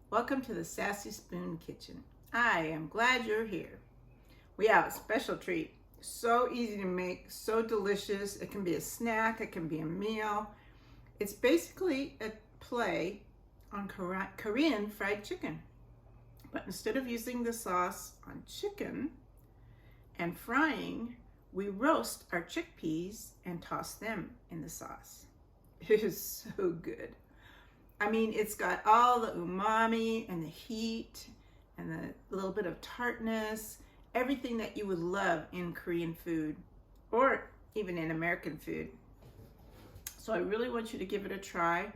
Welcome to the Sassy Spoon Kitchen. I am glad you're here. We have a special treat. So easy to make, so delicious. It can be a snack, it can be a meal. It's basically a play on Korean fried chicken. But instead of using the sauce on chicken and frying, we roast our chickpeas and toss them in the sauce. It is so good. I mean, it's got all the umami and the heat and the little bit of tartness, everything that you would love in Korean food or even in American food. So I really want you to give it a try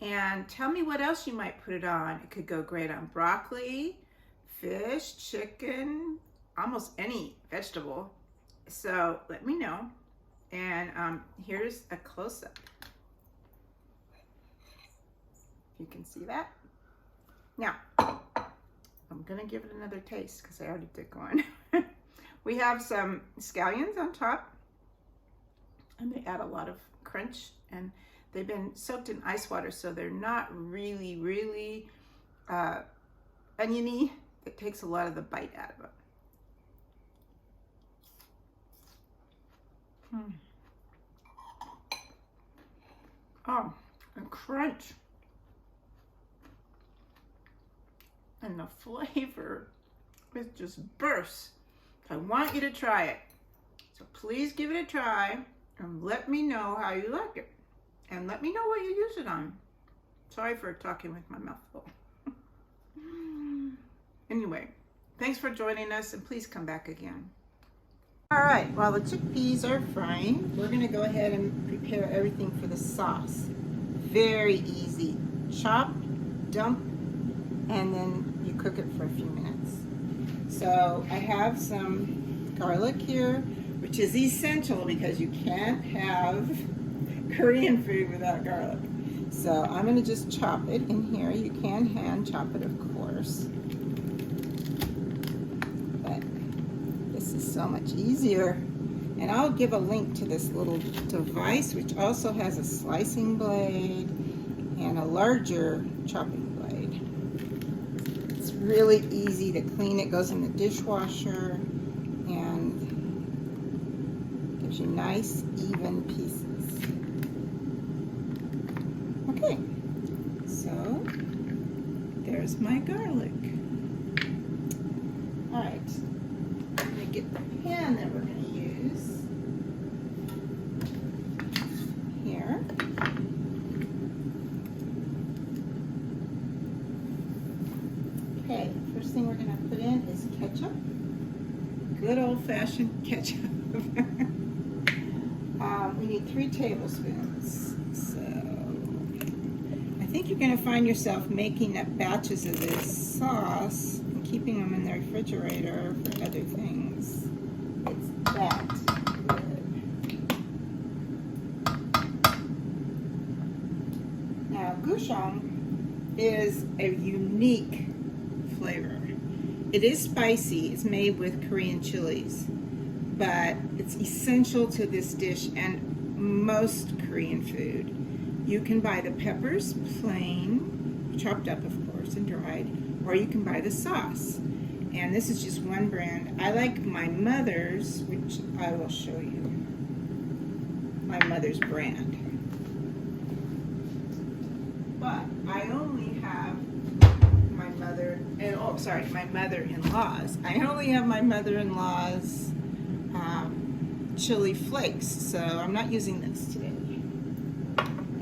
and tell me what else you might put it on. It could go great on broccoli, fish, chicken, almost any vegetable. So let me know. And here's a close-up. You can see that. Now, I'm gonna give it another taste because I already took one. We have some scallions on top, and they add a lot of crunch, and they've been soaked in ice water, so they're not really oniony. It takes a lot of the bite out of it. Oh, and crunch. And the flavor, it just bursts. I want you to try it. So please give it a try and let me know how you like it. And let me know what you use it on. Sorry for talking with my mouth full. Anyway, thanks for joining us and please come back again. All right, while the chickpeas are frying, we're gonna go ahead and prepare everything for the sauce. Very easy. Chop, dump, and then you cook it for a few minutes. So I have some garlic here, which is essential because you can't have Korean food without garlic. So I'm gonna just chop it in here. You can hand chop it, of course. But this is so much easier. And I'll give a link to this little device, which also has a slicing blade and a larger chopping blade. It's really easy to clean. It goes in the dishwasher and gives you nice, even pieces. Okay, so there's my garlic. All right, I'm gonna get the pan that we're gonna use here. Okay, first thing we're going to put in is ketchup. Good old-fashioned ketchup. We need 3 tablespoons. So I think you're going to find yourself making up batches of this sauce and keeping them in the refrigerator for other things. It's that good. Now, gochujang is a unique flavor. It is spicy. It's made with Korean chilies, but it's essential to this dish and most Korean food. You can buy the peppers plain, chopped up of course and dried, or you can buy the sauce. And this is just one brand. I like my mother's, which I will show you. My mother's brand. But I only have my mother-in-law's. I only have my mother-in-law's chili flakes, so I'm not using this today.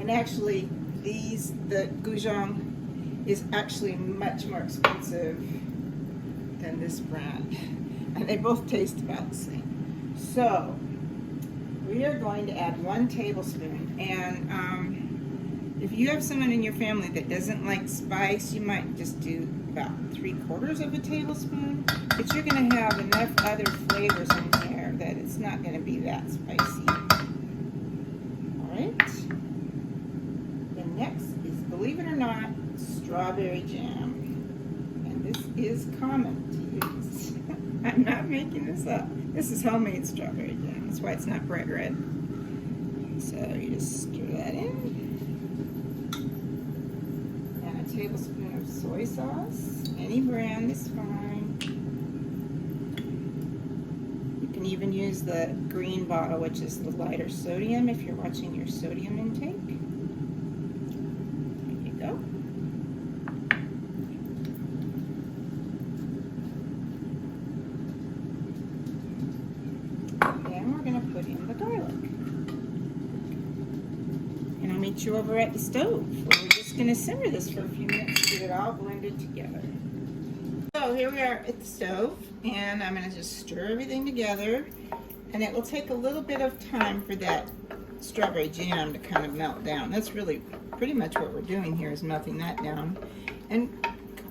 And actually, the gochujang is actually much more expensive than this brand, and they both taste about the same. So we are going to add 1 tablespoon, and if you have someone in your family that doesn't like spice, you might just do about 3/4 of a tablespoon, but you're going to have enough other flavors in there that it's not going to be that spicy. All right. Then next is, believe it or not, strawberry jam. And this is common to use. I'm not making this up. This is homemade strawberry jam. That's why it's not bright red. So you just stir that in. tablespoon of soy sauce. Any brand is fine. You can even use the green bottle, which is the lighter sodium, if you're watching your sodium intake. There you go. Then we're going to put in the garlic. And I'll meet you over at the stove. We're just going to simmer this for a few minutes to get it all blended together. So here we are at the stove, and I'm going to just stir everything together. And it will take a little bit of time for that strawberry jam to kind of melt down. That's really pretty much what we're doing here, is melting that down and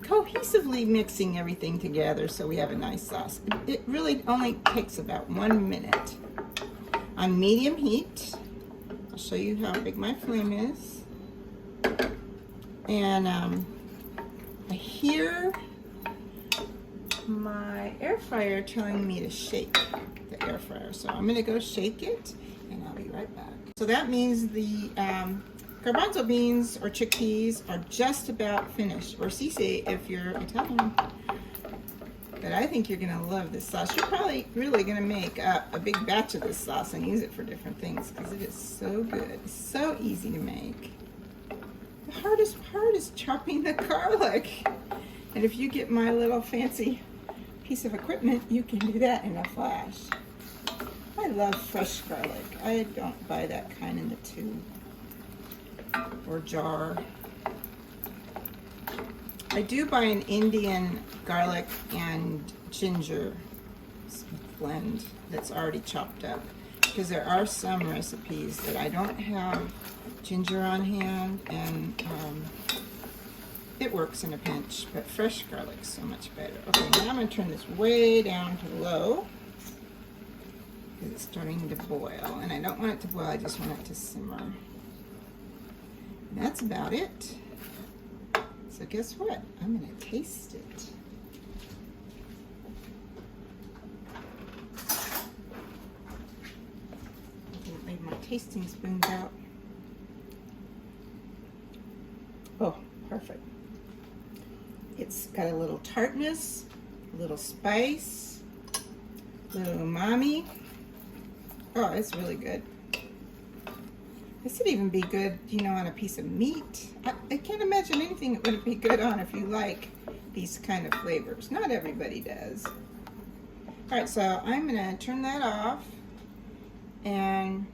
cohesively mixing everything together so we have a nice sauce. It really only takes about 1 minute on medium heat. I'll show you how big my flame is. And I hear my air fryer telling me to shake the air fryer. So I'm gonna go shake it and I'll be right back. So that means the garbanzo beans or chickpeas are just about finished, or sisè if you're Italian. But I think you're gonna love this sauce. You're probably really gonna make up a big batch of this sauce and use it for different things because it is so good. It's so easy to make. The hardest part is chopping the garlic. And if you get my little fancy piece of equipment, you can do that in a flash. I love fresh garlic. I don't buy that kind in the tube or jar. I do buy an Indian garlic and ginger blend that's already chopped up, because there are some recipes that I don't have ginger on hand, and it works in a pinch, but fresh garlic's so much better. Okay, now I'm going to turn this way down to low because it's starting to boil, and I don't want it to boil, I just want it to simmer. And that's about it. So guess what? I'm going to taste it. I didn't leave my tasting spoons out. Oh, perfect. It's got a little tartness, a little spice, a little umami. Oh, it's really good. This would even be good, you know, on a piece of meat. I can't imagine anything it wouldn't be good on if you like these kind of flavors. Not everybody does. All right, so I'm gonna turn that off, and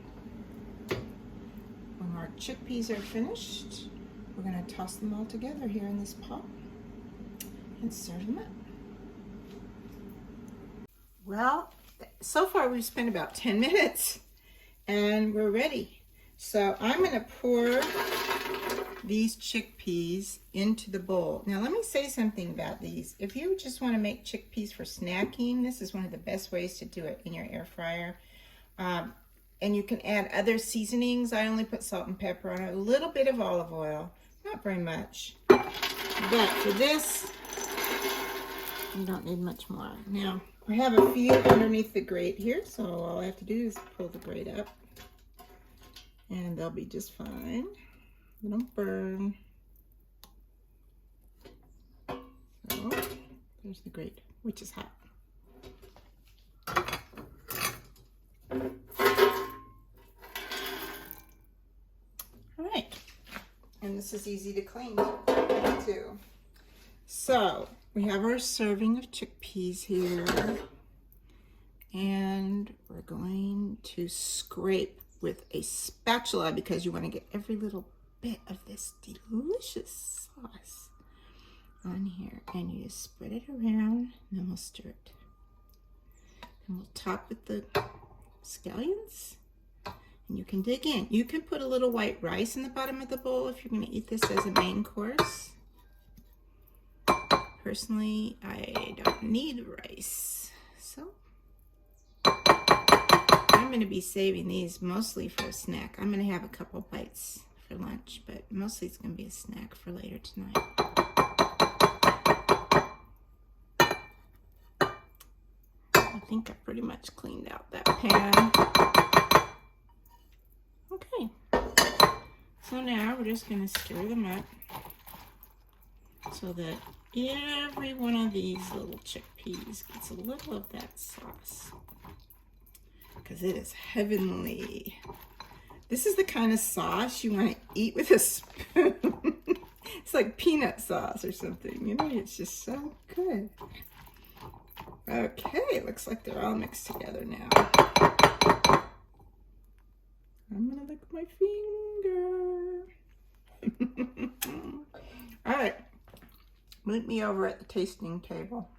when our chickpeas are finished, we're gonna toss them all together here in this pot and serve them up. Well, so far we've spent about 10 minutes and we're ready. So I'm going to pour these chickpeas into the bowl. Now let me say something about these. If you just want to make chickpeas for snacking, this is one of the best ways to do it in your air fryer. And you can add other seasonings. I only put salt and pepper on it, a little bit of olive oil, not very much. But for this, you don't need much more. Now, I have a few underneath the grate here, so all I have to do is pull the grate up, and they'll be just fine. They don't burn. So, there's the grate, which is hot. All right, and this is easy to clean too. So, we have our serving of chickpeas here, and we're going to scrape with a spatula because you want to get every little bit of this delicious sauce on here, and you just spread it around, and then we'll stir it. And we'll top with the scallions, and you can dig in. You can put a little white rice in the bottom of the bowl if you're going to eat this as a main course. Personally, I don't need rice, so I'm going to be saving these mostly for a snack. I'm going to have a couple bites for lunch, but mostly it's going to be a snack for later tonight. I think I pretty much cleaned out that pan. Okay, so now we're just going to stir them up. so that every one of these little chickpeas gets a little of that sauce, because it is heavenly. This is the kind of sauce you want to eat with a spoon. It's like peanut sauce or something, you know, it's just so good. Okay, looks like they're all mixed together now. I'm gonna lick my finger. All right, meet me over at the tasting table.